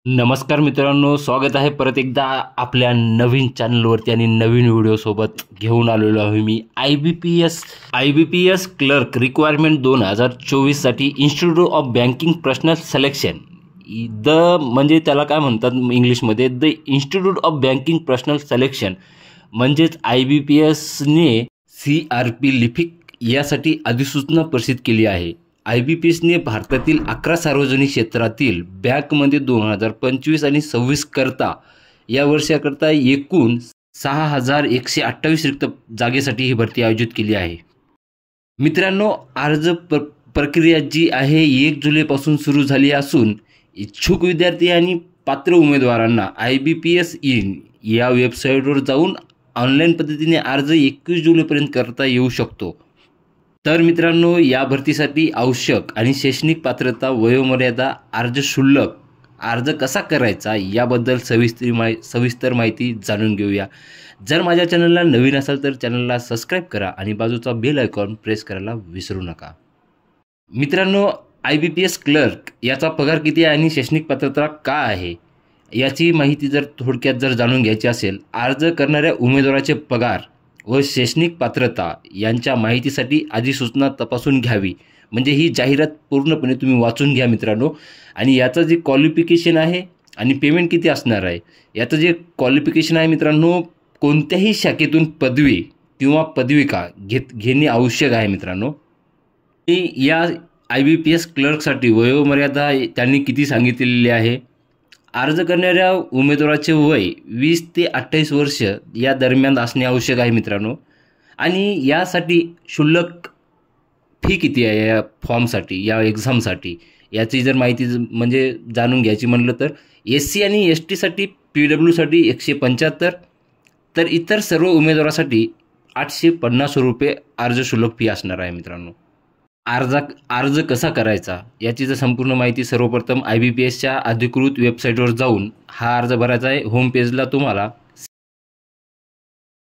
नमस्कार मित्रांनो, स्वागत आहे परत एकदा आपल्या नवीन चॅनलवरती आणि नवीन व्हिडिओसोबत घेऊन आलेलो आहे मी I B P S clerk requirement 2024साठी institute of banking personnel selection. म्हणजे त्याला काय म्हणतात इंग्लिशमध्ये, the institute of banking personnel selection म्हणजेच IBPSने CRP लिपिक यासाठी अधिसूचना प्रसिद्ध केली आहे. IBPSने भारतातील 11 सार्वजनिक क्षेत्रातील बँकमध्ये 2025 आणि 26 करता या वर्षाकरता एकूण 6128 रिक्त जागेसाठी ही भरती आयोजित केली आहे. मित्रांनो, अर्ज प्रक्रिया जी आहे 1 जुलैपासून सुरू झाली असून इच्छुक विद्यार्थी आणि पात्र उमेदवारांना IBPS इन या वेबसाईटवर जाऊन ऑनलाईन पद्धतीने अर्ज 21 जुलैपर्यंत करता येऊ शकतो. तर मित्रांनो, या भरतीसाठी आवश्यक आणि शैक्षणिक पात्रता, वयोमर्यादा, अर्ज शुल्क, अर्ज कसा करायचा याबद्दल सविस्तर माहिती जाणून घेऊया. जर माझ्या चॅनलला नवीन असाल तर चॅनलला सबस्क्राईब करा आणि बाजूचा बेल आयकॉन प्रेस करायला विसरू नका. मित्रांनो, IBPS क्लर्क याचा पगार किती आहे आणि शैक्षणिक पात्रता काय आहे याची माहिती जर थोडक्यात जाणून घ्यायची असेल, अर्ज करणाऱ्या उमेदवाराचे पगार व शैक्षणिक पात्रता यांच्या माहितीसाठी अधिसूचना तपासून घ्यावी. म्हणजे ही जाहिरात पूर्णपणे तुम्ही वाचून घ्या मित्रांनो. आणि याचं जे क्वालिफिकेशन आहे आणि पेमेंट किती असणार आहे, याचं जे क्वालिफिकेशन आहे मित्रांनो, कोणत्याही शाखेतून पदवी किंवा पदविका घेणे आवश्यक आहे मित्रांनो. या IBPS क्लर्कसाठी वयोमर्यादा त्यांनी किती सांगितलेली आहे, अर्ज करणाऱ्या उमेदवाराचे वय 20 ते 28 वर्ष या दरम्यान असणे आवश्यक आहे मित्रांनो. आणि यासाठी शुल्क फी किती आहे या फॉर्मसाठी, या एक्झामसाठी याची जर माहिती म्हणजे जाणून घ्यायची म्हणलं तर SC आणि STसाठी PWसाठी 175, तर इतर सर्व उमेदवारासाठी 850 रुपये अर्ज शुल्क फी असणार आहे मित्रांनो. अर्ज कसा करायचा याची जर संपूर्ण माहिती सर्वप्रथम IBPSच्या अधिकृत वेबसाईटवर जाऊन हा अर्ज भरायचा आहे. होम पेजला तुम्हाला